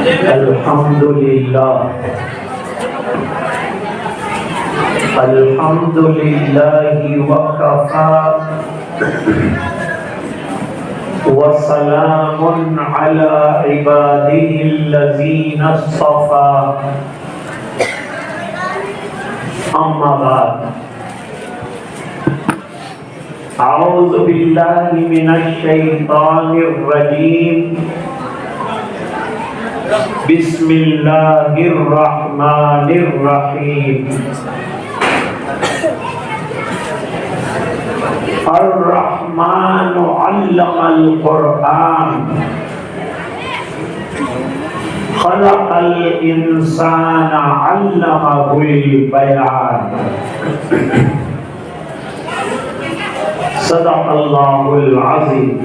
الحمد للہ الحمد للہ وکفی وسلام علی عبادہ الذین اصطفی اما بعد اعوذ باللہ من الشیطان الرجیم بسم اللہ الرحمن الرحیم الرحمن علم القرآن خلق الانسان علمہ البیان صدق اللہ العظیم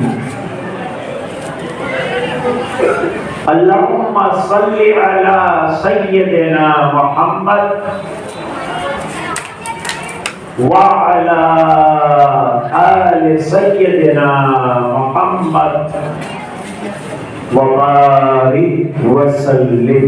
اللہم صلی علی سیدنا محمد وعلی آل سیدنا محمد وبارک وسلم.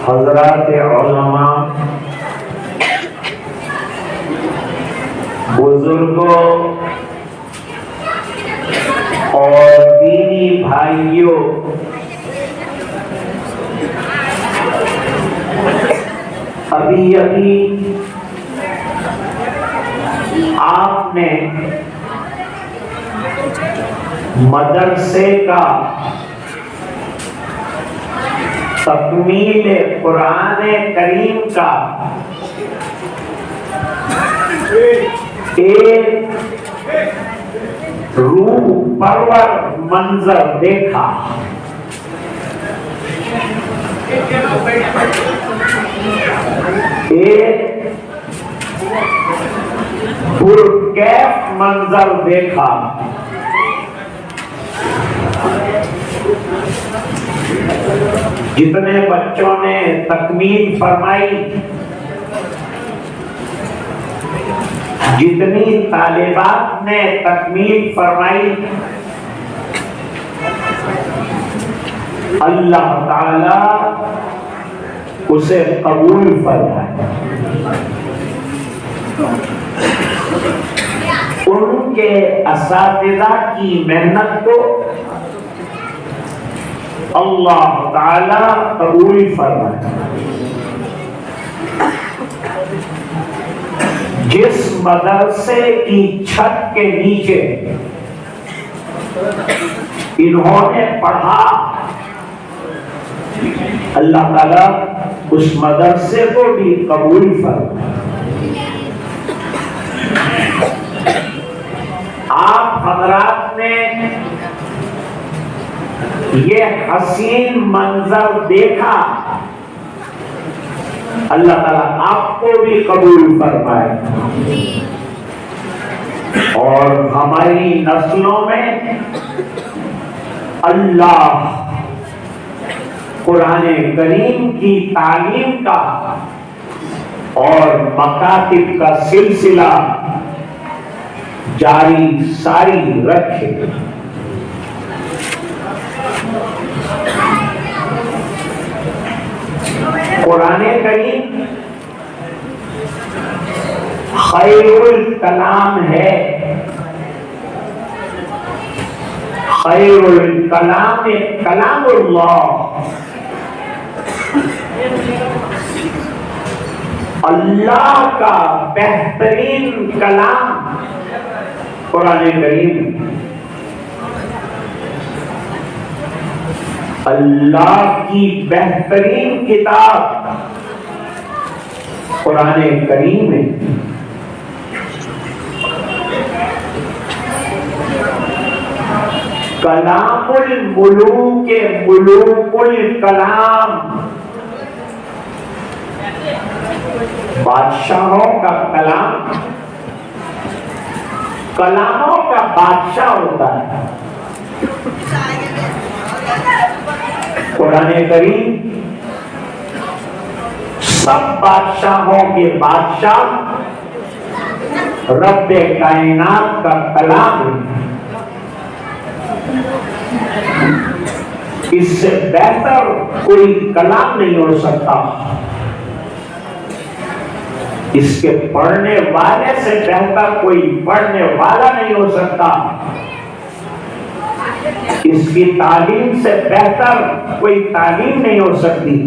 حضرات علماء، بزرگوں اور دینی بھائیوں، ابھی آپ نے مدرسے کا تکمیل قرآن کریم کا ایک روح پرور منظر دیکھا. ایک پرکیف منظر دیکھا. جتنے بچوں نے تکمیل فرمائی، جتنی طالبات نے تکمیل فرمائی، اللہ تعالی اسے قبول فرمائے. ان کے اساتذہ کی محنت کو اللہ تعالی قبول فرمائے. جس مدرسے کی چھت کے نیچے انہوں نے پڑھا، اللہ تعالی اس مدرسے کو بھی قبول فرمائے. آپ حضرات نے یہ حسین منظر دیکھا، اللہ تعالیٰ آپ کو بھی قبول فرمائے اور ہماری نسلوں میں اللہ قرآن کریم کی تعلیم کا اور مکاتب کا سلسلہ جاری ساری رکھے. قرآن کریم خیر الکلام ہے. خیر الکلام کلام اللہ. اللہ کا بہترین کلام قرآن کریم. اللہ کی بہترین کتاب قرآن کریم ہے. کلام الملوک ملوک الکلام، بادشاہوں کا کلام، کلاموں کا بادشاہ ہوتا ہے. قرآن کریم سب بادشاہوں کے بادشاہ رب کائنات کا کلام ہے۔ اس سے بہتر کوئی کلام نہیں ہو سکتا، اس کے پڑھنے والے سے بہتر کوئی پڑھنے والا نہیں ہو سکتا، اس کی تعلیم سے بہتر کوئی تعلیم نہیں ہو سکتی،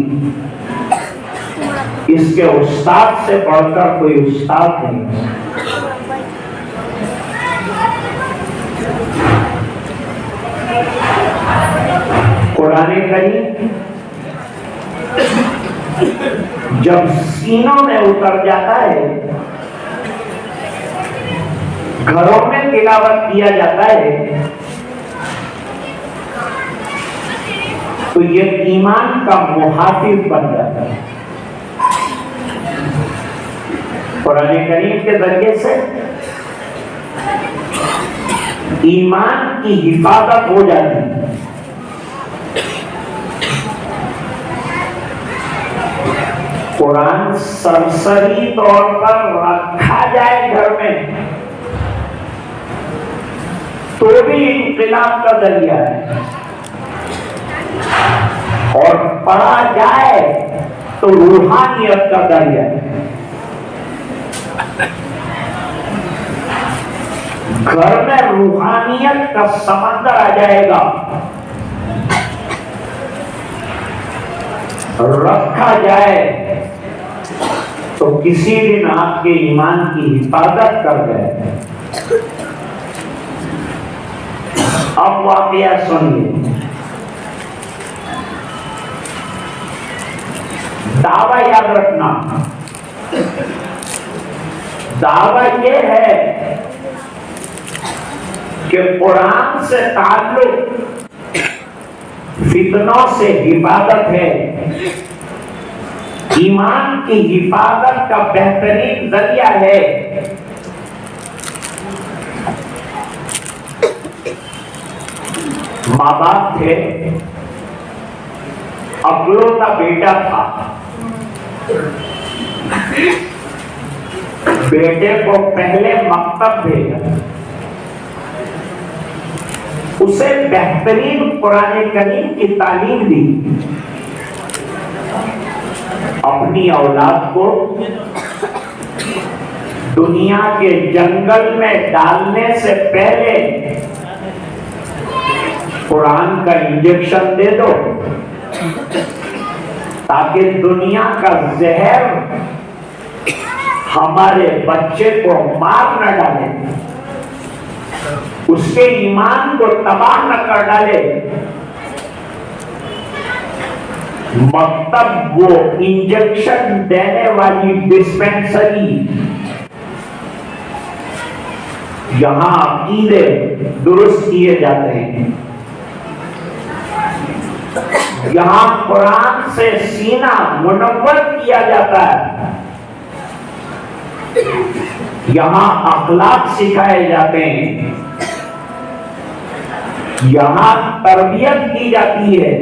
اس کے استاد سے بڑھ کر کوئی استاد نہیں۔ قرآن کریم جب سینوں میں اتر جاتا ہے، گھروں میں تلاوت کیا جاتا ہے، تو یہ ایمان کا محافظ بن جاتا ہے۔ قرآن کریم کے ذریعے سے ایمان کی حفاظت ہو جاتی ہے۔ قرآن سرسری طور پر رکھا جائے گھر میں تو بھی انقلاب کا ذریعہ ہے، اور پڑھا جائے تو روحانیت کا ذریعہ ہے۔ گھر میں روحانیت کا سمندر آ جائے گا، رکھا جائے تو کسی دن آپ کے ایمان کی حفاظت کر جائے۔ اب واقعہ سنیے۔ دعویٰ یاد رکھنا، دعویٰ یہ ہے کہ قرآن سے تعلق فتنوں سے حفاظت ہے، ایمان کی حفاظت کا بہترین ذریعہ ہے۔ ماں باپ تھے، اکلوتا بیٹا تھا، بیٹے کو پہلے مکتب بھیجا، اسے بہترین قرآن کریم کی تعلیم دی، اپنی اولاد کو دنیا کے جنگل میں ڈالنے سے پہلے قرآن کا انجیکشن دے دو تاکہ دنیا کا زہر ہمارے بچے کو مار نہ ڈالے، اس کے ایمان کو تباہ نہ کر ڈالے۔ مکتب وہ انجیکشن دینے والی ڈسپینسری یہاں عقیدے درست کیے جاتے ہیں، یہاں قرآن سے سینہ منور کیا جاتا ہے، یہاں اخلاق سکھائے جاتے ہیں، یہاں تربیت کی جاتی ہے،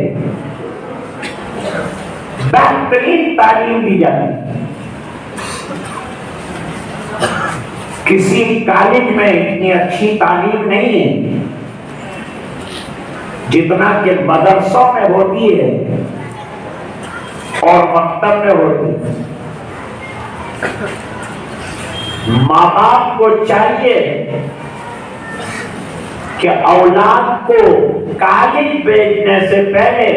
بہترین تعلیم دی جاتی ہے۔ کسی کالج میں اتنی اچھی تعلیم نہیں ہے جتنا کہ مدرسوں میں ہوتی ہے اور مکتب میں ہوتی ہے۔ ماں باپ کو چاہیے کہ اولاد کو کالج بھیجنے سے پہلے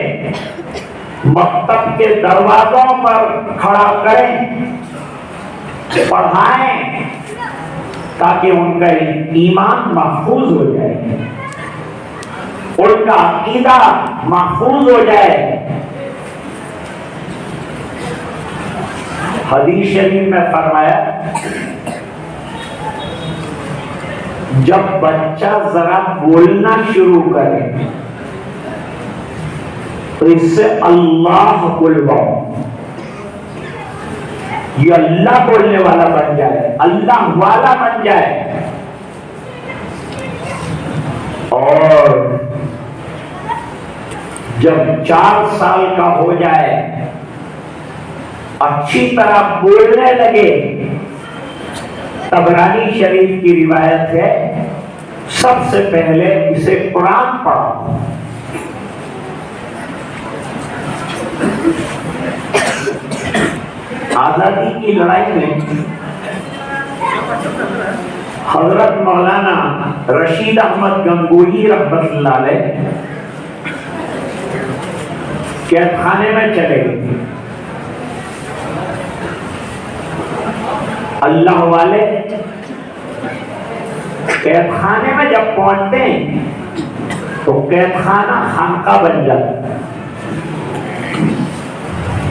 مکتب کے دروازوں پر کھڑا کریں، پڑھائیں تاکہ ان کا ایمان محفوظ ہو جائے، ان کا عقیدہ محفوظ ہو جائے۔ حدیث شریف میں فرمایا جب بچہ ذرا بولنا شروع کرے تو اس سے اللہ بلواؤ، یہ اللہ بولنے والا بن جائے، اللہ والا بن جائے۔ اور جب 4 سال کا ہو جائے اچھی طرح بولنے لگے. طبرانی شریف کی روایت ہے سب سے پہلے اسے قرآن پڑھا. آزادی کی لڑائی میں حضرت مولانا رشید احمد گنگوہی رحمۃ اللہ علیہ قید خانے میں چلے گئے. اللہ والے قید خانے میں جب پہنچتے ہیں تو قید خانہ خانقاہ بن جاتا ہے.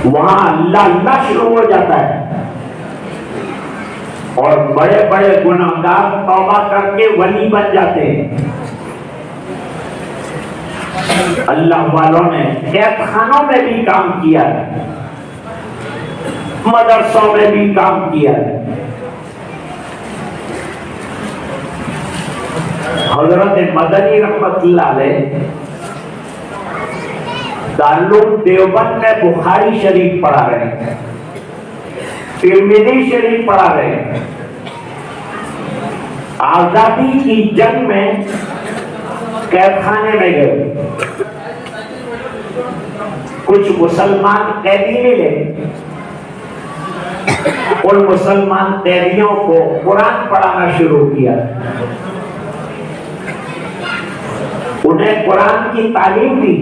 وہاں اللہ اللہ شروع ہو جاتا ہے اور بڑے بڑے گناہگار توبہ کر کے ولی بن جاتے ہیں. اللہ والوں نے قید خانوں میں بھی کام کیا ہے, مدرسوں میں بھی کام کیا ہے. حضرت مدنی رحمت اللہ علیہ دارالعلوم دیوبند میں بخاری شریف پڑھا رہے ہیں, ترمذی شریف پڑھا رہے ہیں. آزادی کی جنگ میں قید خانے میں گئے. کچھ مسلمان قیدی ملے. ان مسلمان قیدیوں کو قرآن پڑھانا شروع کیا. انہیں قرآن کی تعلیم دی.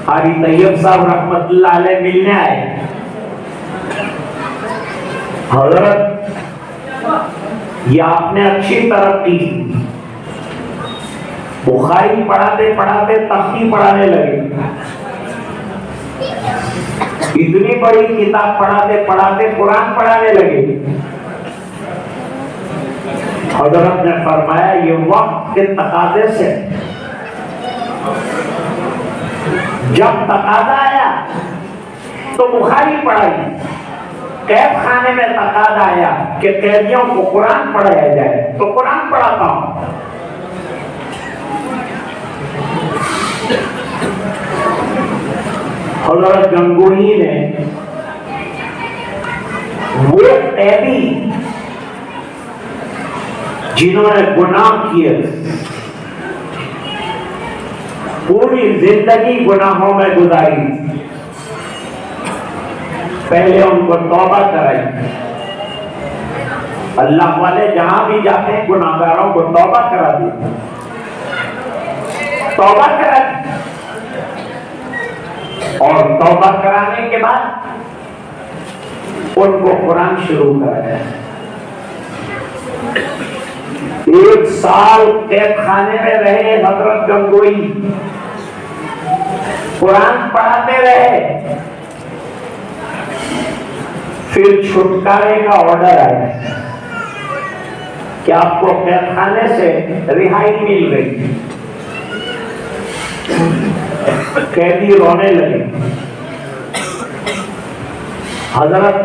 قاری طیب صاحب رحمت اللہ علیہ ملنے آئے. حضرت یہ آپ نے اچھی ترقی کی. بخاری پڑھاتے پڑھاتے تفسیر پڑھانے لگے. اتنی بڑی کتاب پڑھاتے پڑھاتے قرآن پڑھانے لگے. حضرت نے فرمایا یہ وقت کے تقاضے سے, جب تقاضا آیا تو بخاری پڑھائی. قید خانے میں تقاضا آیا کہ قیدیوں کو قرآن پڑھایا جائے تو قرآن پڑھاتا ہوں. حضرت گنگوہی نے وہ قیدی جنہوں نے گناہ کیے پوری زندگی گناہوں میں گزاری, پہلے ان کو توبہ کرائی. اللہ والے جہاں بھی جاتے ہیں گناہگاروں کو توبہ کرا دی. توبہ کرا دی اور توبہ کرانے کے بعد ان کو قرآن شروع کرایا. 1 سال قید خانے میں رہے حضرت گنگوہی, قرآن پڑھاتے رہے. پھر چھٹکارے کا آرڈر آیا کہ آپ کو قید خانے سے رہائی مل گئی. قیدی رونے لگے. حضرت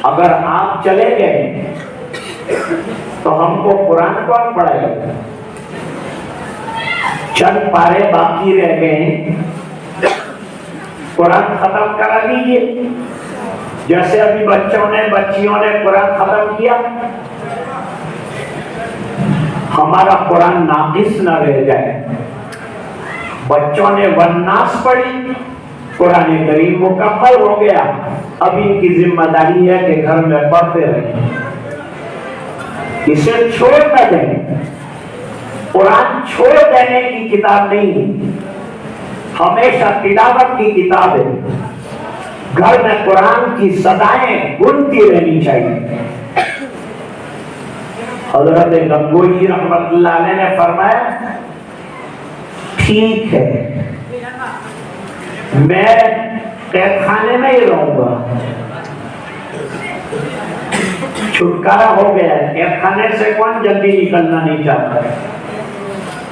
اگر آپ چلے گئے تو ہم کو قرآن کون پڑھائے گا؟ چند پارے باقی رہ گئے, قرآن ختم کرا دیجیے. جیسے ابھی بچیوں نے قرآن ختم کیا, ہمارا قرآن ناقص نہ رہ جائے. بچوں نے والناس پڑھی, قرآن کریم مکمل ہو گیا. اب ان کی ذمہ داری ہے کہ گھر میں پڑھتے رہیں, اسے چھوڑ نہ دیں. قرآن چھوڑ دینے کی کتاب نہیں, ہمیشہ تلاوت کی کتاب ہے. گھر میں قرآن کی صدائیں گونجتی رہنی چاہیے. حضرت گنگوہی رحمت اللہ علیہ نے فرمایا ٹھیک ہے میں قید خانے میں ہی رہوں گا. چھٹکارا ہو گیا ہے, قید خانے سے کون جلدی نکلنا نہیں چاہتا,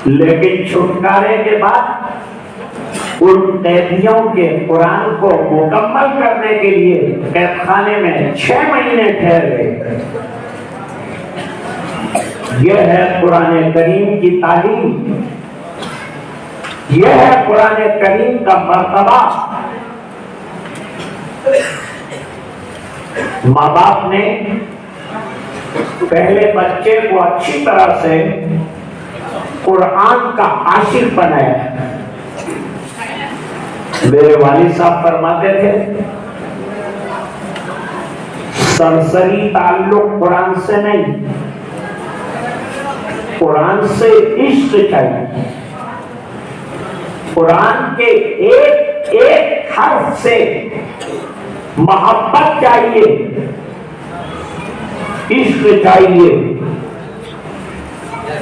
لیکن چھٹکارے کے بعد ان قیدیوں کے قرآن کو مکمل کرنے کے لیے قید خانے میں 6 مہینے ٹھہر گئے. یہ ہے قرآن کریم کی تعلیم, یہ ہے قرآن کریم کا مرتبہ. ماں باپ نے پہلے بچے کو اچھی طرح سے قرآن کا عاشق بنایا. میرے والد صاحب فرماتے تھے سرسری تعلق قرآن سے نہیں، قرآن سے عشق چاہیے. قرآن کے ایک ایک حرف سے محبت چاہیے، عشق چاہیے.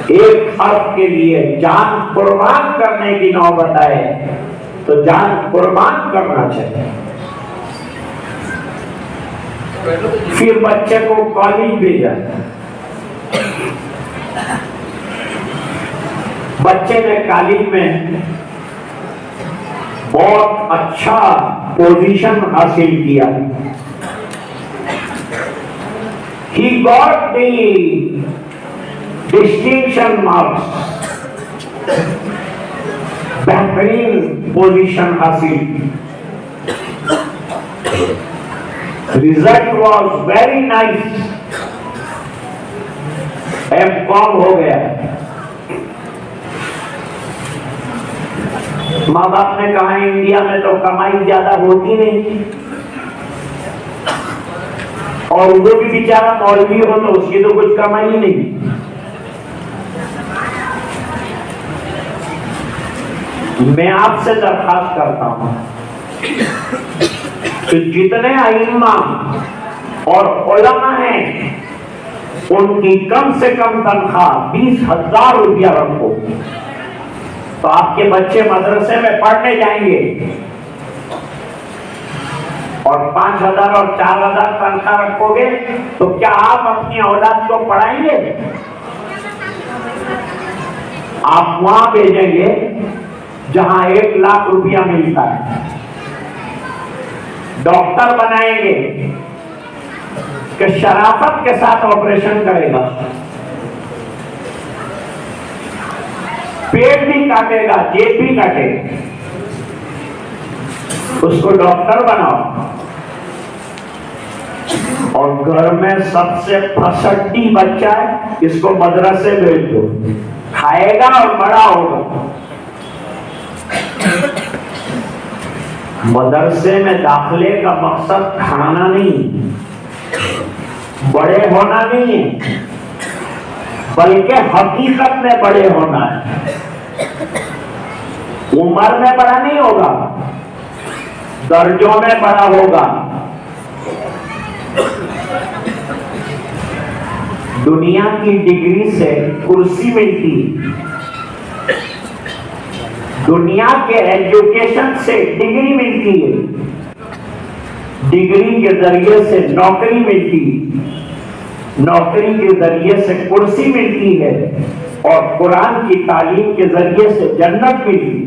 ایک حرف کے لیے جان قربان کرنے کی نوبت آئے تو جان قربان کرنا چاہیے. پھر بچے کو کالج بھیجا. بچے نے کالج میں بہت اچھا پوزیشن حاصل کیا. He got the distinction marks. بہترین پوزیشن حاصل. Result was very nice. M.Com ہو گیا. ماں باپ نے کہا انڈیا میں تو کمائی زیادہ ہوتی نہیں، اور وہ بھی بیچارہ مولوی ہو تو اس کی تو کچھ کمائی نہیں. میں آپ سے درخواست کرتا ہوں کہ جتنے ائمہ اور علماء ہیں ان کی کم سے کم تنخواہ 20,000 روپیہ رکھو تو آپ کے بچے مدرسے میں پڑھنے جائیں گے. اور 5,000 اور 4,000 تنخواہ رکھو گے تو کیا آپ اپنی اولاد کو پڑھائیں گے؟ آپ وہاں بھیجیں گے جہاں 1 لاکھ روپیہ ملتا ہے. ڈاکٹر بنائیں گے کہ شرافت کے ساتھ آپریشن کرے گا، پیٹ بھی کاٹے گا، جیب بھی کاٹے گا. اس کو ڈاکٹر بناؤ. اور گھر میں سب سے پھسٹی بچہ ہے، اس کو مدرسے بھیج دو، کھائے گا اور بڑا ہوگا. مدرسے میں داخلے کا مقصد کھانا نہیں، بڑے ہونا نہیں، بلکہ حقیقت میں بڑے ہونا ہے. عمر میں بڑا نہیں ہوگا، درجوں میں بڑا ہوگا. دنیا کی ڈگری سے کرسی ملتی، دنیا کے ایجوکیشن سے ڈگری ملتی ہے، ڈگری کے ذریعے سے نوکری ملتی، نوکری کے ذریعے سے کرسی ملتی ہے، اور قرآن کی تعلیم کے ذریعے سے جنت ملتی.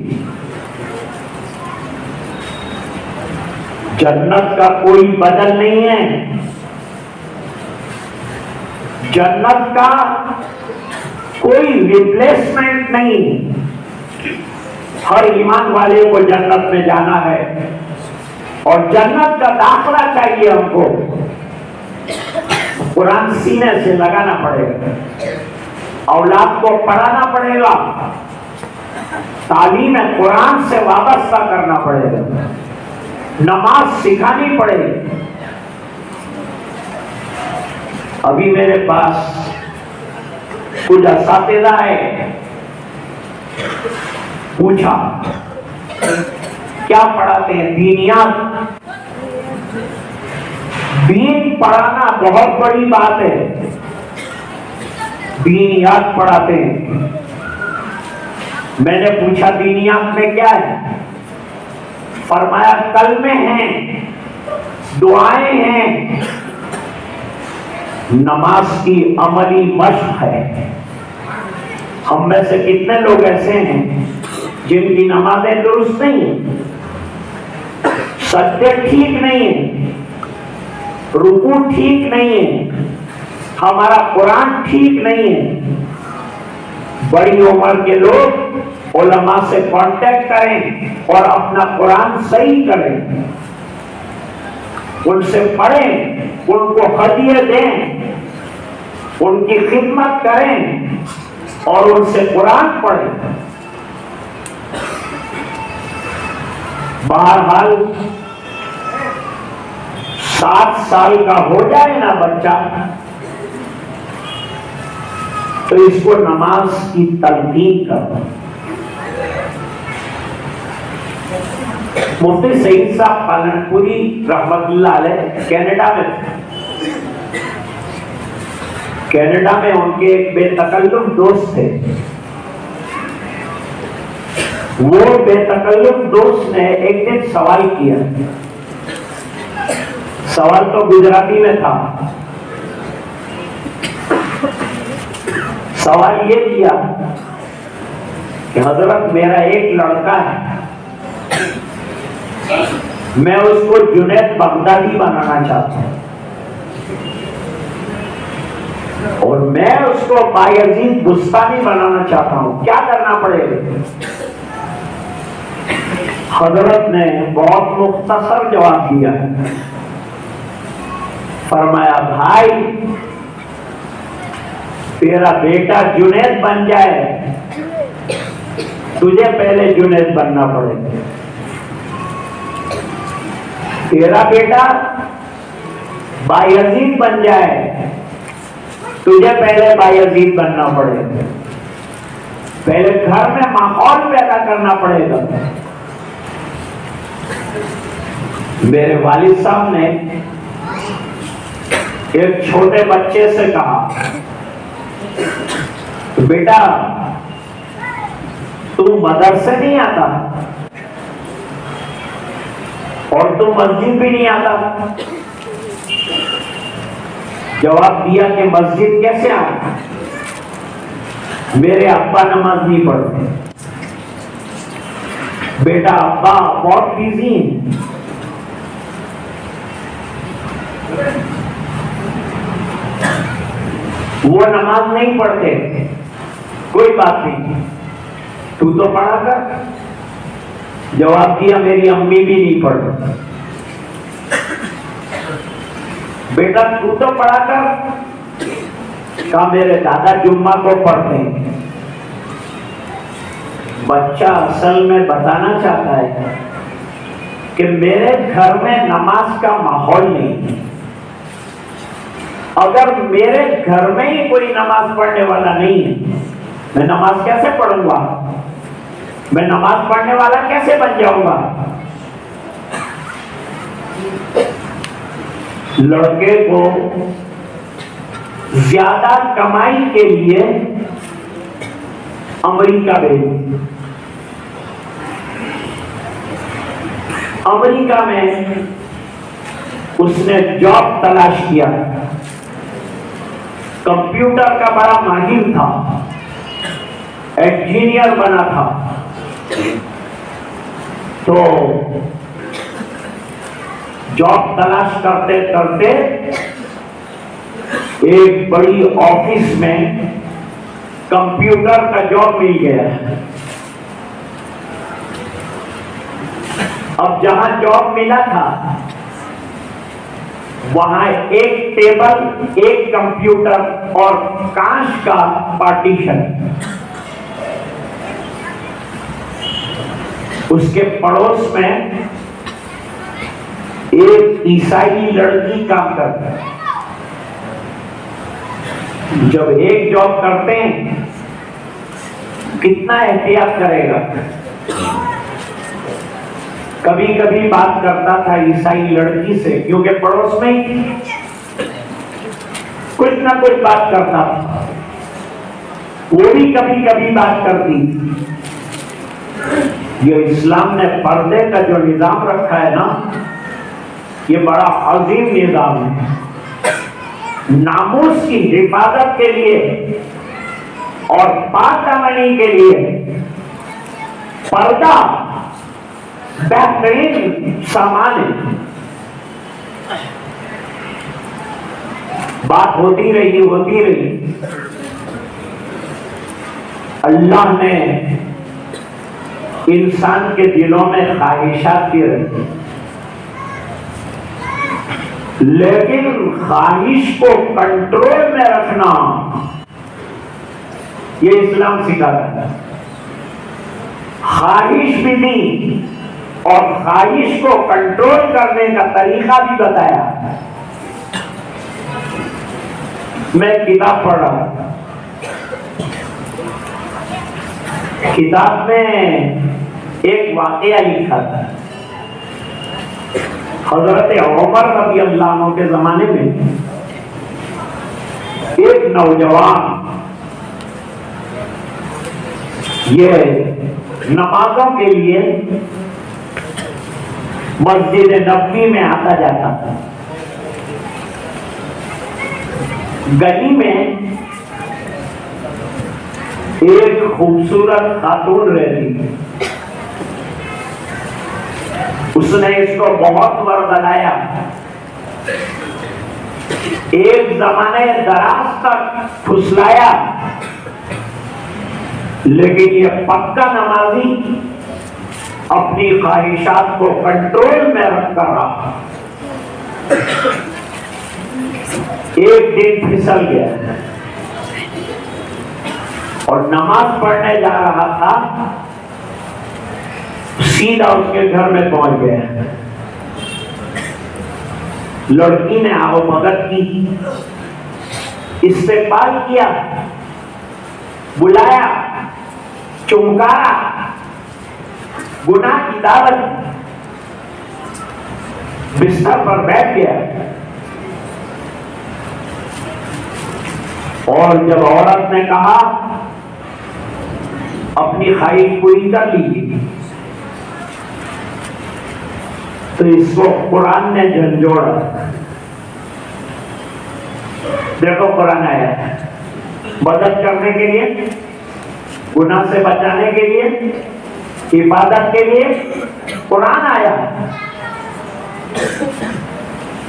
جنت کا کوئی بدل نہیں ہے، جنت کا کوئی ریپلیسمنٹ نہیں. ہر ایمان والے کو جنت میں جانا ہے اور جنت کا داخلہ چاہیے. ہم کو قرآن سینے سے لگانا پڑے گا، اولاد کو پڑھانا پڑے گا، تعلیم قرآن سے وابستہ کرنا پڑے گا، نماز سکھانی پڑے گی. ابھی میرے پاس کچھ اساتذہ ہے، پوچھا کیا پڑھاتے ہیں؟ دینیات. دین پڑھانا بہت بڑی بات ہے، دینیات پڑھاتے ہیں. میں نے پوچھا دینیات میں کیا ہے؟ فرمایا کلمے ہیں، دعائیں ہیں، نماز کی عملی مشق ہے. ہم میں سے کتنے لوگ ایسے ہیں جن کی نمازیں درست نہیں ہیں، سجدے ٹھیک نہیں ہیں، رکوع ٹھیک نہیں ہے، ہمارا قرآن ٹھیک نہیں ہے. بڑی عمر کے لوگ علماء سے کانٹیکٹ کریں اور اپنا قرآن صحیح کریں، ان سے پڑھیں، ان کو ہدیے دیں، ان کی خدمت کریں اور ان سے قرآن پڑھیں۔ بہرحال 7 سال کا ہو جائے نا بچہ تو اس کو نماز کی تلقین کرو۔ مفتی سعید صاحب پالنپوری رحمت اللہ علیہ کینیڈا میں تھے۔ کینیڈا میں ان کے ایک بے تکلف دوست تھے۔ وہ بے تکلف دوست نے ایک دن سوال کیا، سوال تو گجراتی میں تھا۔ سوال یہ کیا کہ حضرت میرا ایک لڑکا ہے، میں اس کو جنید بغدادی بنانا چاہتا ہوں اور میں اس کو بایزید بستانی بنانا چاہتا ہوں، کیا کرنا پڑے گا؟ حضرت نے بہت مختصر جواب دیا، فرمایا بھائی تیرا بیٹا جنید بن جائے، تجھے پہلے جنید بننا پڑے گا۔ تیرا بیٹا بایزید بن جائے، تجھے پہلے بایزید بننا پڑے گا۔ پہلے گھر میں ماحول پیدا کرنا پڑے گا۔ میرے والد صاحب نے ایک چھوٹے بچے سے کہا بیٹا تو مدرسے نہیں آتا اور تو مسجد بھی نہیں آتا؟ جواب دیا کہ مسجد کیسے آتا؟ میرے ابا نماز نہیں پڑھتے۔ بیٹا ابا بہت بزی ہیں، وہ نماز نہیں پڑھتے، کوئی بات نہیں، تو پڑھا کر۔ جواب دیا میری امی بھی نہیں پڑھتی۔ بیٹا تو پڑھا کر، کہا میرے دادا جمعہ کو پڑھتے ہیں۔ بچہ اصل میں بتانا چاہتا ہے کہ میرے گھر میں نماز کا ماحول نہیں، اگر میرے گھر میں ہی کوئی نماز پڑھنے والا نہیں ہے میں نماز کیسے پڑھوں گا؟ میں نماز پڑھنے والا کیسے بن جاؤں گا؟ لڑکے کو زیادہ کمائی کے لیے امریکہ بھیج، امریکہ میں اس نے جاب تلاش کیا، کمپیوٹر کا بڑا ماہر تھا، انجینئر بنا تھا، تو جاب تلاش کرتے کرتے ایک بڑی آفس میں کمپیوٹر کا جاب مل گیا۔ اب جہاں جاب ملا تھا وہاں ایک ٹیبل، ایک کمپیوٹر اور کانچ کا پارٹیشن۔ اس کے پڑوس میں ایک عیسائی لڑکی کام کرتا ہے۔ جب ایک جاب کرتے ہیں کتنا احتیاط کرے گا؟ کبھی کبھی بات کرتا تھا عیسائی لڑکی سے، کیونکہ پڑوس میں کچھ نہ کچھ بات کرتا تھا، وہ بھی کبھی کبھی بات کرتی تھی۔ یہ اسلام نے پردے کا جو نظام رکھا ہے نا، یہ بڑا عظیم نظام ہے۔ ناموس کی حفاظت کے لیے اور پاک دامنی کے لیے پردہ بہترین سامان ہے۔ بات ہوتی رہی، اللہ نے انسان کے دلوں میں خواہشات کی رہتی، لیکن خواہش کو کنٹرول میں رکھنا یہ اسلام سکھاتا ہے۔ خواہش بھی دی اور خواہش کو کنٹرول کرنے کا طریقہ بھی بتایا۔ میں کتاب پڑھ رہا ہوں، کتاب میں ایک واقعہ لکھا تھا۔ حضرت عمر رضی اللہ عنہ کے زمانے میں ایک نوجوان یہ نمازوں کے لیے مسجد نبوی میں آتا جاتا تھا۔ گلی میں ایک خوبصورت خاتون رہتی، اس نے اس کو بہت ورگلایا، ایک زمانے دراز تک پھسلایا، لیکن یہ پکا نمازی اپنی خواہشات کو کنٹرول میں رکھ کر رہا۔ ایک دن پھسل گیا اور نماز پڑھنے جا رہا تھا، سیدھا اس کے گھر میں پہنچ گیا۔ لڑکی نے آو بھگت کی، استقبال کیا، بلایا، چمکارا، گناہ کی دعوت، بستر پر بیٹھ گیا۔ اور جب عورت نے کہا اپنی خواہش پوری کر لیجیے، تو اس کو قرآن نے جھنجھوڑا۔ دیکھو قرآن آیا ہے، مدد کرنے کے لیے، گناہ سے بچانے کے لیے، عبادت کے لیے قرآن آیا۔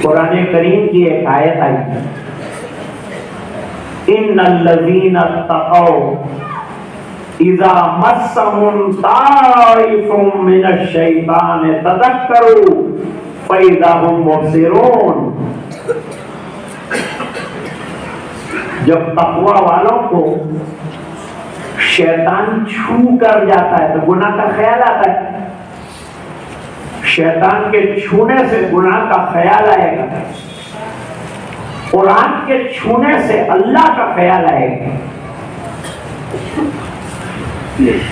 قرآن کریم کی ایک آیت آئی، ان الذین اتقوا اذا مسهم طائف من الشیطان تذکروا فاذا هم مبصرون۔ جب تقوی والوں کو شیطان چھو کر جاتا ہے تو گناہ کا خیال آتا ہے، شیطان کے چھونے سے گناہ کا خیال آئے گا، قرآن کے چھونے سے اللہ کا خیال آئے گا۔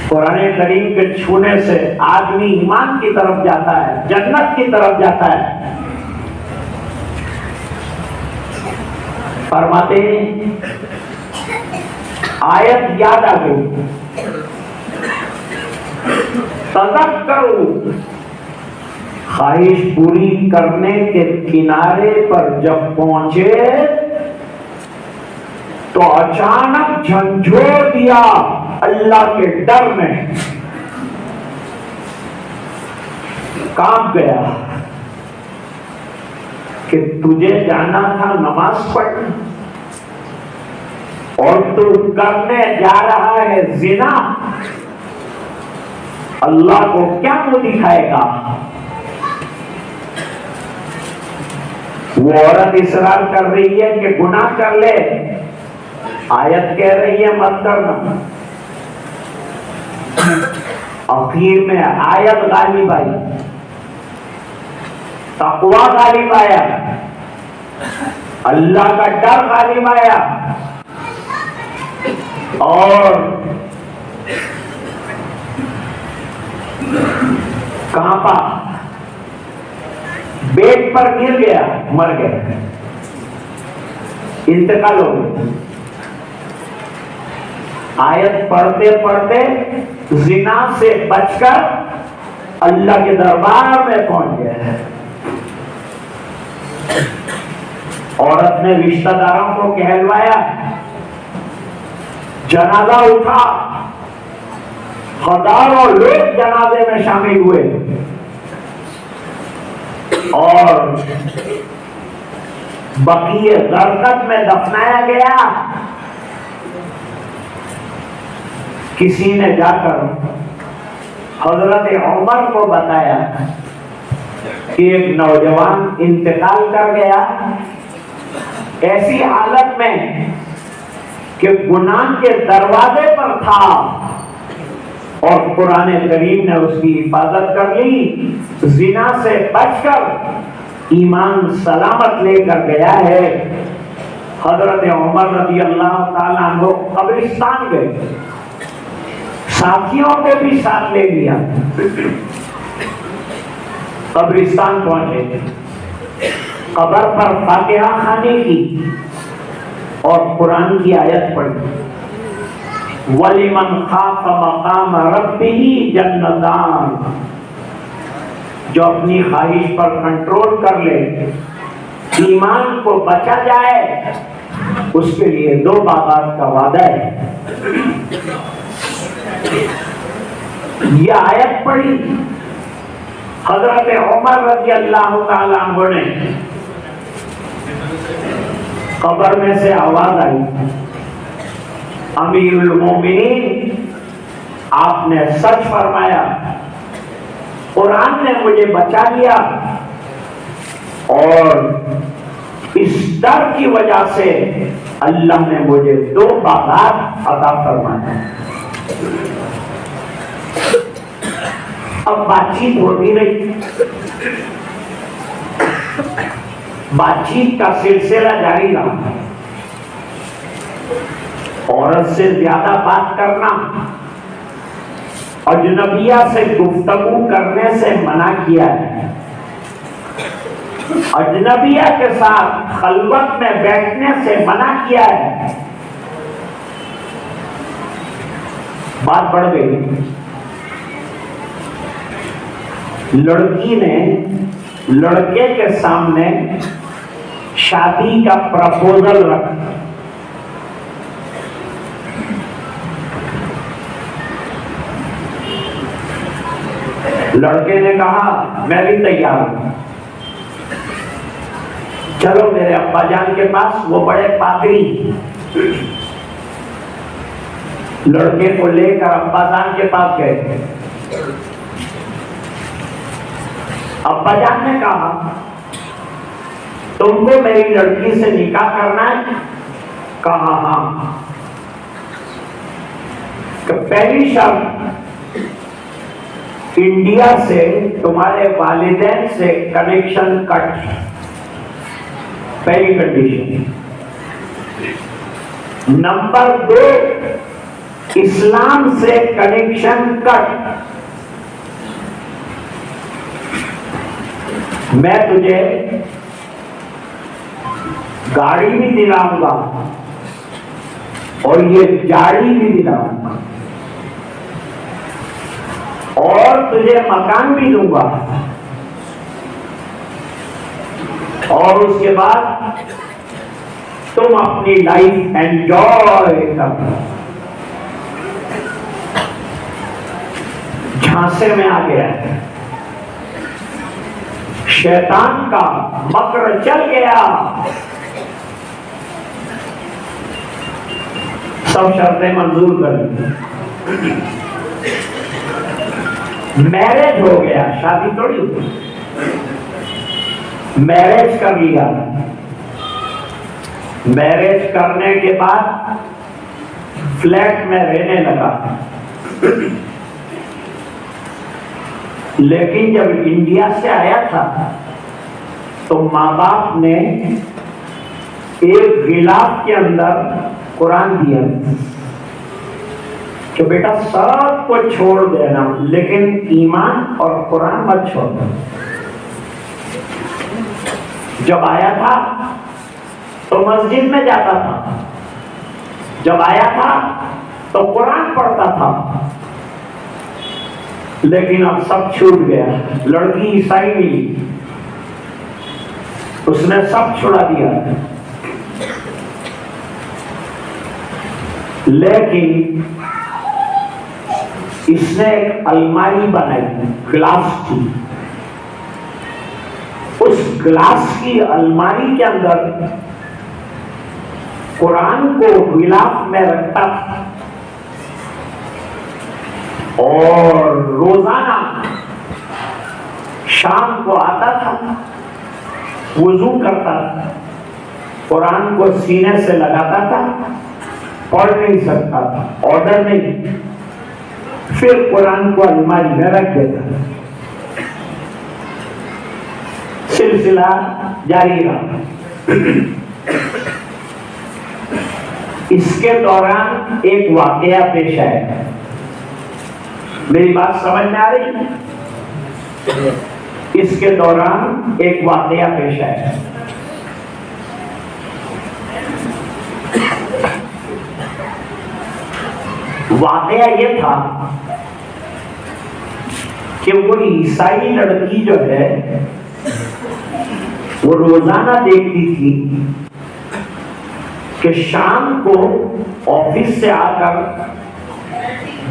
قرآن کریم کے چھونے سے آدمی ایمان کی طرف جاتا ہے، جنت کی طرف جاتا ہے۔ فرماتے ہیں آیت یاد آ گئی، تذکروا، خواہش پوری کرنے کے کنارے پر جب پہنچے تو اچانک جھنجھوڑ دیا اللہ کے ڈر میں، کانپ گیا کہ تجھے جانا تھا نماز پڑھنے اور تو کرنے جا رہا ہے زنا، اللہ کو کیا منہ دکھائے گا؟ وہ عورت اصرار کر رہی ہے کہ گناہ کر لے، آیت کہہ رہی ہے مت کرنا، اخیر میں آیت غالب آئی، تقوی غالب آیا، اللہ کا ڈر غالب آیا، اور کانپا، بیڈ پر گر گیا، مر گیا، انتقال ہو گیا۔ آیت پڑھتے پڑھتے زنا سے بچ کر اللہ کے دربار میں پہنچ گیا ہے۔ عورت نے رشتہ داروں کو کہلوایا، جنازہ اٹھا، ہزاروں لوگ جنازے میں شامل ہوئے اور بقیہ غرقت میں دفنایا گیا۔ کسی نے جا کر حضرت عمر کو بتایا کہ ایک نوجوان انتقال کر گیا ایسی حالت میں کہ گناہ کے دروازے پر تھا، اور قرآن کریم نے اس کی حفاظت کر لی، زنا سے بچ کر ایمان سلامت لے کر گیا ہے۔ حضرت عمر رضی اللہ تعالیٰ عنہ قبرستان گئے، ساتھیوں کے بھی ساتھ لے لیا، قبرستان پہنچے، قبر پر فاتحہ خوانی کی اور قرآن کی آیت پڑھی، وَلِمَنْ خَافَ مَقَامَ رَبِّهِ جَنَّتَانِ، جو اپنی خواہش پر کنٹرول کر لے، ایمان کو بچا جائے، اس کے لیے 2 باغات کا وعدہ ہے۔ یہ آیت پڑھی، حضرت عمر رضی اللہ تعالیٰ عنہ نے قبر میں سے آواز آئی، امیر المومنین آپ نے سچ فرمایا، قرآن نے مجھے بچا لیا، اور اس ڈر کی وجہ سے اللہ نے مجھے 2 باغات عطا فرمایا۔ اب بات چیت ہوتی رہی، بات چیت کا سلسلہ جاری رہا، عورت سے زیادہ بات کرنا، اجنبیہ سے گفتگو کرنے سے منع کیا ہے، اجنبیہ کے ساتھ خلوت میں بیٹھنے سے منع کیا ہے۔ بات بڑھ گئی، لڑکی نے لڑکے کے سامنے شادی کا پرپوزل رکھا، لڑکے نے کہا میں بھی تیار ہوں، چلو میرے ابا جان کے پاس، وہ بڑے پادری، لڑکے کو لے کر ابا جان کے پاس گئے۔ ابا جان نے کہا تم کو میری لڑکی سے نکاح کرنا ہے؟ کہا ہاں۔ کہ پہلی شرط، انڈیا سے تمہارے والدین سے کنیکشن کٹ، پہلی کنڈیشن۔ نمبر 2، اسلام سے کنیکشن کٹ، میں تجھے گاڑی بھی دلاؤں گا اور یہ جاڑی بھی دلاؤں گا اور تجھے مکان بھی دوں گا، اور اس کے بعد تم اپنی لائف انجوائے کرو۔ جھانسے میں آ گیا، شیطان کا مکر چل گیا، سب شرطیں منظور کر لی، میرج ہو گیا، شادی تھوڑی ہوئی، میرج کر لیا۔ میرج کرنے کے بعد فلیٹ میں رہنے لگا، لیکن جب انڈیا سے آیا تھا تو ماں باپ نے ایک غلاف کے اندر قرآن دیا کہ بیٹا سب کو چھوڑ دینا لیکن ایمان اور قرآن مت چھوڑنا۔ جب آیا تھا تو مسجد میں جاتا تھا، جب آیا تھا تو قرآن پڑھتا تھا، لیکن اب سب چھوٹ گیا۔ لڑکی عیسائی ملی، اس نے سب چھڑا دیا، لیکن اس نے ایک الماری بنائی گلاس کی، اس گلاس کی الماری کے اندر قرآن کو غلاف میں رکھتا تھا، اور روزانہ شام کو آتا تھا، وضو کرتا تھا، قرآن کو سینے سے لگاتا تھا، پڑھ نہیں سکتا تھا، آرڈر نہیں، پھر قرآن کو الماری میں رکھ دیتا تھا۔ سلسلہ جاری رہا۔ اس کے دوران ایک واقعہ پیش آیا۔ میری بات سمجھ میں آ رہی؟ اس کے دوران ایک واقعہ پیش آیا۔ واقعہ یہ تھا کہ وہ عیسائی لڑکی جو ہے وہ روزانہ دیکھتی تھی کہ شام کو آفس سے آ کر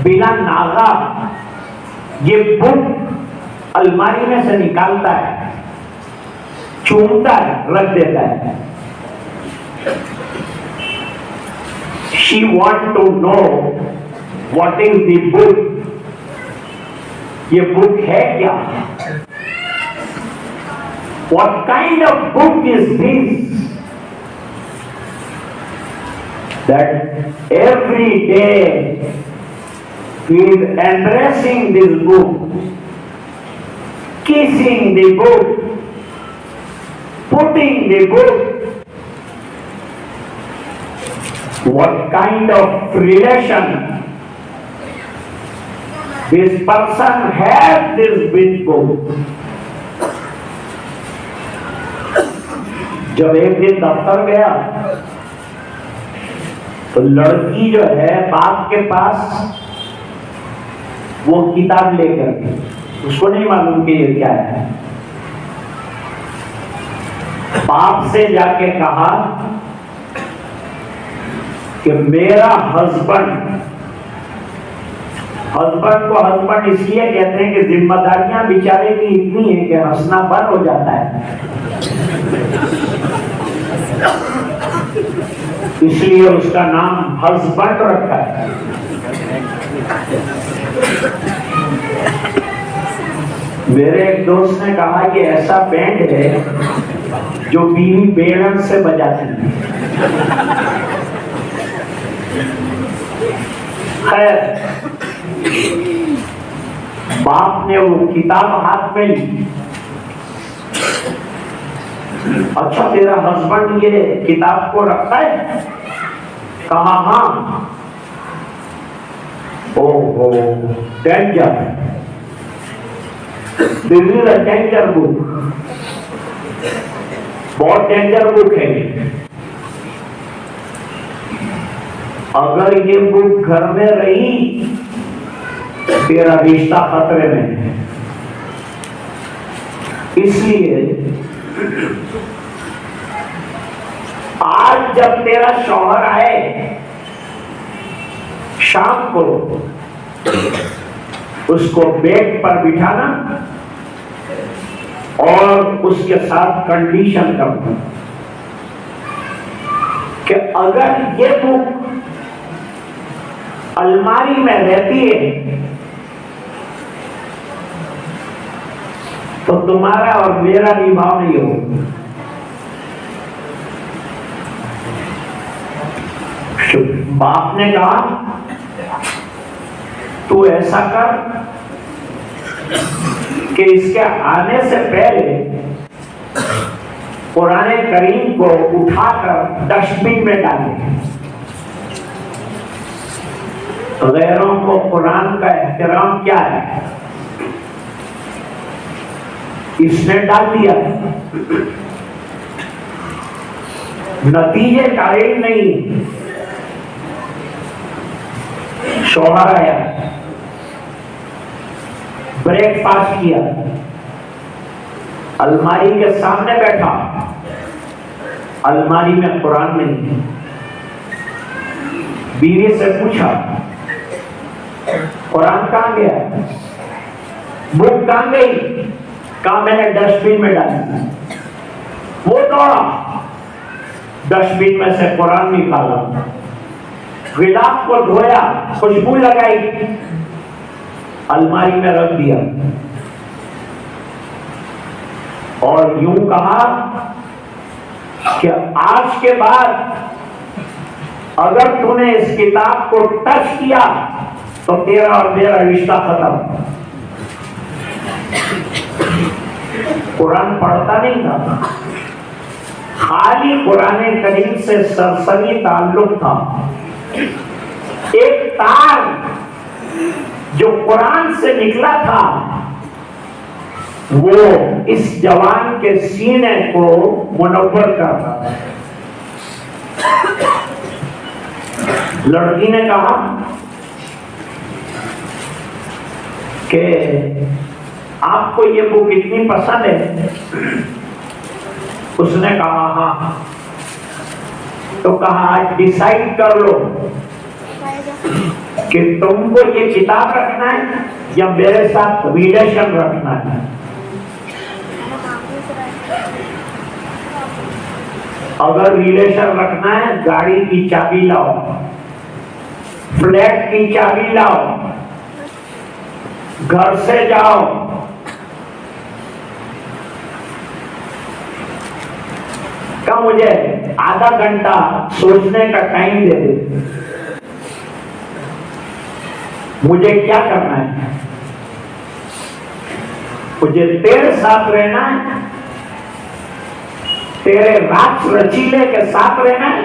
بلا ناغہ یہ بک الماری میں سے نکالتا ہے، چومتا ہے، رکھ دیتا ہے۔ She want to know what is the book. یہ بک ہے کیا؟ What kind of book is this? That every day he is embracing this book, kissing the book, putting the book. What kind of relation this person has this with book? جب ایک دن دفتر گیا تو لڑکی جو ہے باپ کے پاس وہ کتاب لے کر گئی، اس کو نہیں معلوم کہ یہ کیا ہے۔ باپ سے جا کے کہا کہ میرا ہسبینڈ کو ہسبینڈ اس لیے کہتے ہیں کہ ذمہ داریاں بیچارے کی اتنی ہیں کہ ہنسنا بند ہو جاتا ہے، اس لیے اس کا نام ہسبینڈ رکھا ہے۔ میرے ایک دوست نے کہا کہ ایسا بینڈ ہے جو بیوی بیڑن سے بجاتی ہے۔ خیر، باپ نے وہ کتاب ہاتھ میں لی۔ اچھا تیرا ہسبینڈ یہ کتاب کو رکھتا ہے؟ کہا ہاں۔ اوہو، danger, this is a danger بک، بہت ڈینجر بک ہے۔ اگر یہ بک گھر میں رہی تیرا رشتہ خطرے میں ہے، اس لیے آج جب تیرا شوہر آئے شام کو اس کو بیڈ پر بٹھانا اور اس کے ساتھ کنڈیشن کرنا کہ اگر یہ بک الماری میں رہتی ہے تو تمہارا اور میرا نبھاؤ نہیں ہوگا۔ باپ نے کہا تو ایسا کر کہ اس کے آنے سے پہلے قرآن کریم کو اٹھا کر ڈسٹ بن میں ڈالے۔ غیروں کو قرآن کا احترام کیا ہے؟ اس نے ڈال دیا، نتیجے کا علم نہیں۔ شوہر آیا، بریک فاسٹ کیا، الماری کے سامنے بیٹھا، الماری میں قرآن نہیں۔ بیوی سے پوچھا قرآن کہاں گیا؟ بک کہاں گئی؟ کہا میں نے ڈسٹ بن میں ڈالی۔ وہ دوڑا، ڈسٹ بن میں سے قرآن نکالا، غلاف کو دھویا، خوشبو لگائی، الماری میں رکھ دیا اور یوں کہا کہ آج کے بعد اگر تو نے اس کتاب کو ٹچ کیا تو تیرا اور میرا رشتہ ختم۔ قرآن پڑھتا نہیں تھا، خالی قرآن کریم سے سرسری تعلق تھا۔ ایک تار جو قرآن سے نکلا تھا وہ اس جوان کے سینے کو منور کرتا تھا۔ لڑکی نے کہا کہ آپ کو یہ بک اتنی پسند ہے؟ اس نے کہا ہاں۔ تو کہا آج ڈیسائیڈ کر لو کہ تم کو یہ کتاب رکھنا ہے یا میرے ساتھ ریلیشن رکھنا ہے۔ اگر ریلیشن رکھنا ہے گاڑی کی چابی لاؤ، فلیٹ کی چابی لاؤ، گھر سے جاؤ، کہ مجھے آدھا گھنٹہ سوچنے کا ٹائم دے دے، مجھے کیا کرنا ہے، مجھے تیرے ساتھ رہنا ہے، تیرے راز رچیلے کے ساتھ رہنا ہے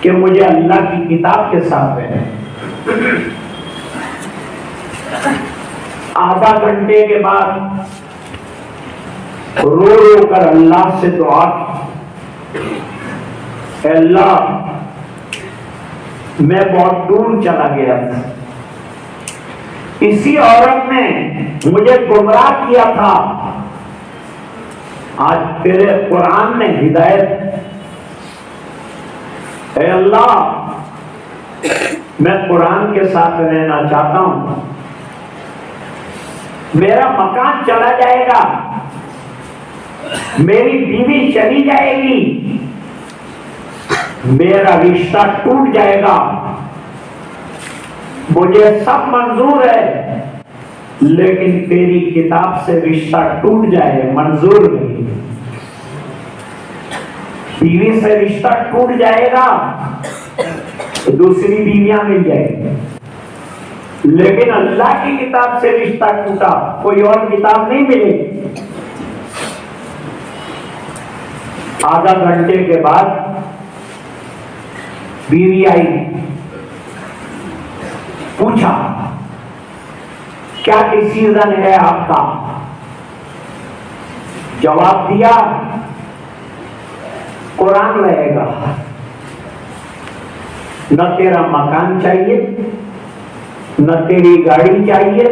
کہ مجھے اللہ کی کتاب کے ساتھ رہنا ہے۔ آدھا گھنٹے کے بعد رو رو کر اللہ سے دعا کی، اے اللہ میں بہت دور چلا گیا تھا، اسی عورت نے مجھے گمراہ کیا تھا، آج تیرے قرآن نے ہدایت، اے اللہ میں قرآن کے ساتھ رہنا چاہتا ہوں، میرا مکان چلا جائے گا، میری بیوی چلی جائے گی، میرا رشتہ ٹوٹ جائے گا، مجھے سب منظور ہے لیکن تیری کتاب سے رشتہ ٹوٹ جائے منظور نہیں۔ بیوی سے رشتہ ٹوٹ جائے گا تو دوسری بیویاں مل جائے گی، لیکن اللہ کی کتاب سے رشتہ ٹوٹا کوئی اور کتاب نہیں ملے گی۔ آدھا گھنٹے کے بعد بیوی آئی، پوچھا کیا ڈیسیژن ہے آپ کا؟ جواب دیا قرآن رہے گا، نہ تیرا مکان چاہیے، نہ تیری گاڑی چاہیے،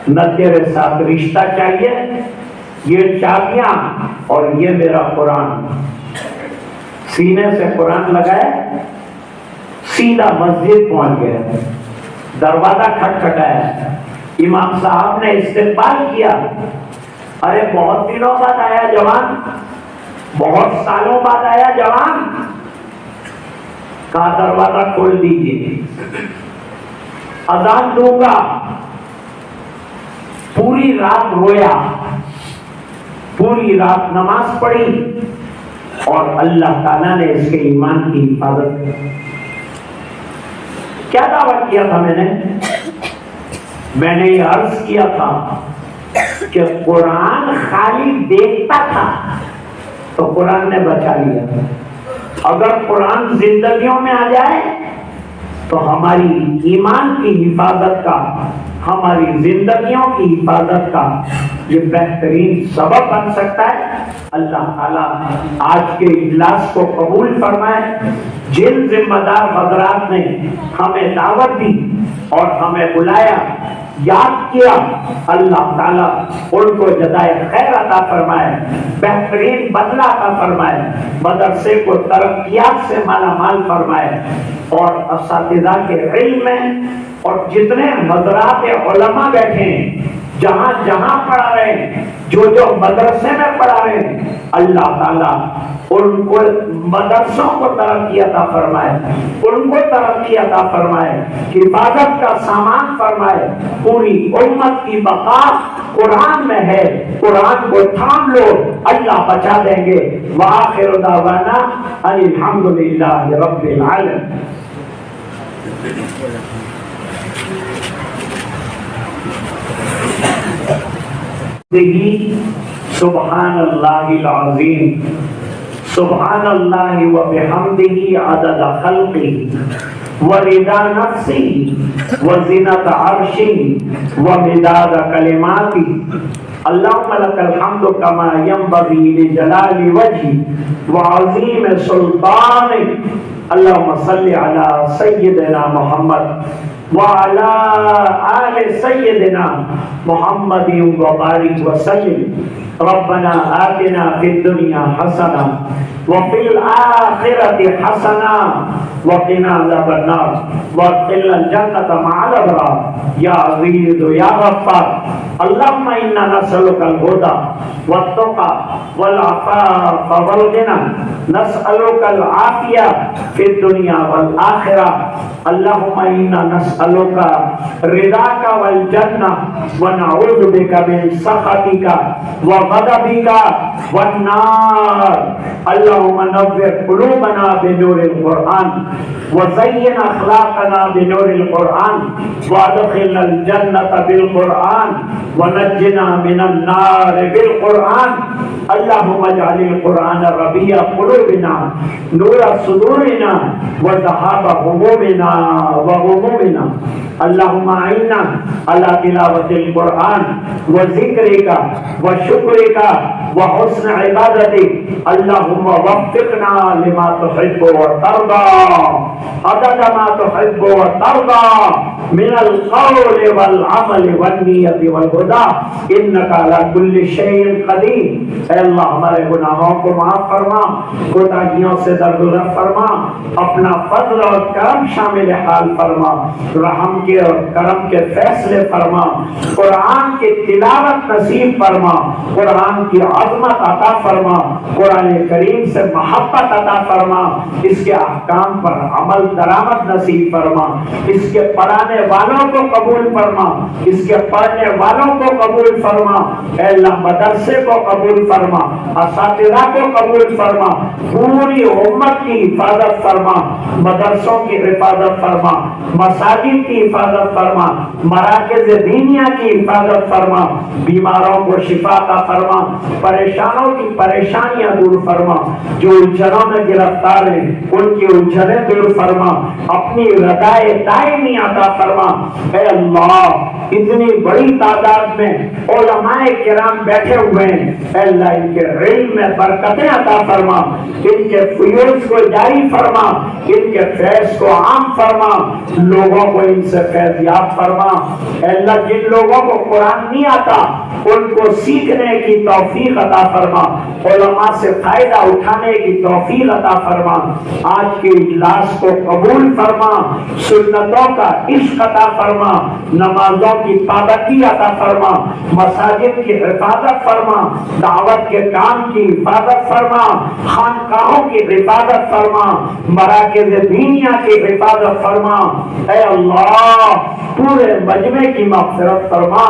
نہ تیرے ساتھ رشتہ چاہیے، یہ چابیاں اور یہ میرا قرآن۔ سینے سے قرآن لگائے، سیدھا مسجد پہنچ گیا، دروازہ کھٹکھٹایا، امام صاحب نے استقبال کیا، ارے بہت دنوں بعد آیا جوان، بہت سالوں بعد آیا جوان، کہا دروازہ کھول دیجیے، اذان دوں گا۔ پوری رات رویا، پوری رات نماز پڑھی اور اللہ تعالیٰ نے اس کے ایمان کی حفاظت کی۔ کیا دعویٰ کیا تھا میں نے یہ عرض کیا تھا کہ قرآن خالی دیکھتا تھا تو قرآن نے بچا لیا، اگر قرآن زندگیوں میں آ جائے تو ہماری ایمان کی حفاظت کا، ہماری زندگیوں کی حفاظت کا یہ بہترین سبب بن سکتا ہے۔ اللہ تعالیٰ آج کے اجلاس کو قبول فرمائے۔ جن ذمہ دار حضرات نے ہمیں دعوت دی اور ہمیں بلایا، یاد کیا، اللہ تعالیٰ ان کو جزائے خیر عطا فرمائے، بہترین بدلہ عطا فرمائے، مدرسے کو ترقیات سے مالا مال فرمائے، اور اساتذہ کے علم میں اور جتنے حضرات علماء بیٹھے ہیں، جہاں جہاں پڑھا رہے ہیں، جو مدرسے میں پڑھا رہے ہیں اللہ تعالیٰ ان کو مدرسوں کو ترقی عطا فرمائے، ان کو ترقی عطا فرمائے، حفاظت کا سامان فرمائے۔ پوری امت کی بقا قرآن میں ہے، قرآن کو تھام لو، اللہ بچا دیں گے۔ وآخر دعوانا ان الحمدللہ رب العالمین۔ سبحان اللہ العظیم، سبحان اللہ وبحمدہ عدد خلقہ ورضا نفسہ وزنۃ عرشہ ومداد کلماتہ۔ اللہم لک الحمد کما ینبغی لجلال وجہک وعظیم سلطانک۔ اللہم صل علی سیدنا محمد وعلى آل سيدنا محمد وبارك وسلم۔ ربنا آتنا في الدنيا حسنة وفي الآخرة حسنة وقنا عذاب النار وادخلنا الجنة مع الأبرار يا عزيز يا غفار۔ اللهم إنا نسألك الهدى والتقى والعفاف والغنى، نسألك العافية في الدنيا والآخرة۔ اللهم إنا نسألك رضاك والجنة ونعوذ بك من سخطك وغضبك والنار۔ اللهم نور قلوبنا بنور القرآن وزين أخلاقنا بنور القرآن وادخلنا الجنة بالقرآن ونجنا من النار بالقرآن۔ اللهم اجعل القرآن ربيع قلوبنا نور صدورنا وذهاب همومنا وغمومنا۔ اللهم أعنا على تلاوة القرآن وذكرك وشكرك وحسن عبادتك۔ اللهم وفقنا لما تحب وترضى عدد ما تحب وترضى من القول والعمل والنية والهدى إنك على كل شيء قدير۔ اے اللہ ہمارے گناہوں کو معاف فرما، کوتاہیوں سے درگزر فرما، اپنا فضل اور کرم شامل حال فرما، رحم کے اور کرم کے فیصلے فرما، قرآن کی تلاوت نصیب فرما، قرآن کی عظمت عطا فرما، قرآن کریم سے محبت عطا فرما، اس کے احکام پر عمل درآمد نصیب فرما، اس کے پڑھانے والوں کو قبول فرما، اس کے پڑھنے والوں کو قبول فرما۔ اے اللہ مدرسے کو قبول فرما، اساتذہ کو قبول فرما، پوری امت کی حفاظت فرما، مدرسوں کی حفاظت فرما، مساجد کی حفاظت فرما، مراکز دینیہ کی حفاظت فرما، بیماروں کو شفا عطا فرما، پریشانوں کی پریشانیاں دور فرما، جو الجھنوں میں گرفتار ہیں ان کی الجھنیں دور فرما، اپنی رضائے دائمی عطا فرما۔ اے اللہ اتنی بڑی تعداد میں علماء کرام بیٹھے ہوئے ہیں، اے اللہ ان کے علم میں برکتیں عطا فرما، ان کے فیوز کو جاری فرما، ان کے فیض کو عام فرما، لوگوں کو ان سے فیض یاب فرما۔ اے اللہ جن لوگوں کو قرآن نہیں آتا ان کو سیکھنے کی توفیق عطا فرما، علماء سے فائدہ اٹھانے کی توفیق عطا فرما، آج کے اجلاس کو قبول فرما، سنتوں کا عشق عطا فرما، نمازوں کی پابندی عطا فرما، مساجد کی حفاظت فرما، دعوت کے کام کی حفاظت فرما، خانقاہوں کی حفاظت فرما، مراکز دینیہ کی حفاظت فرما۔ اے اللہ پورے مجمع کی مغفرت فرما،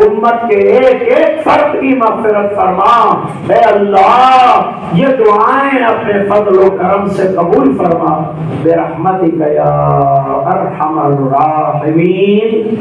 امت کے ایک ایک فرد کی مغفرت فرما۔ اے اللہ یہ دعائیں اپنے فضل و کرم سے قبول فرما برحمتک یا ارحم الراحمین۔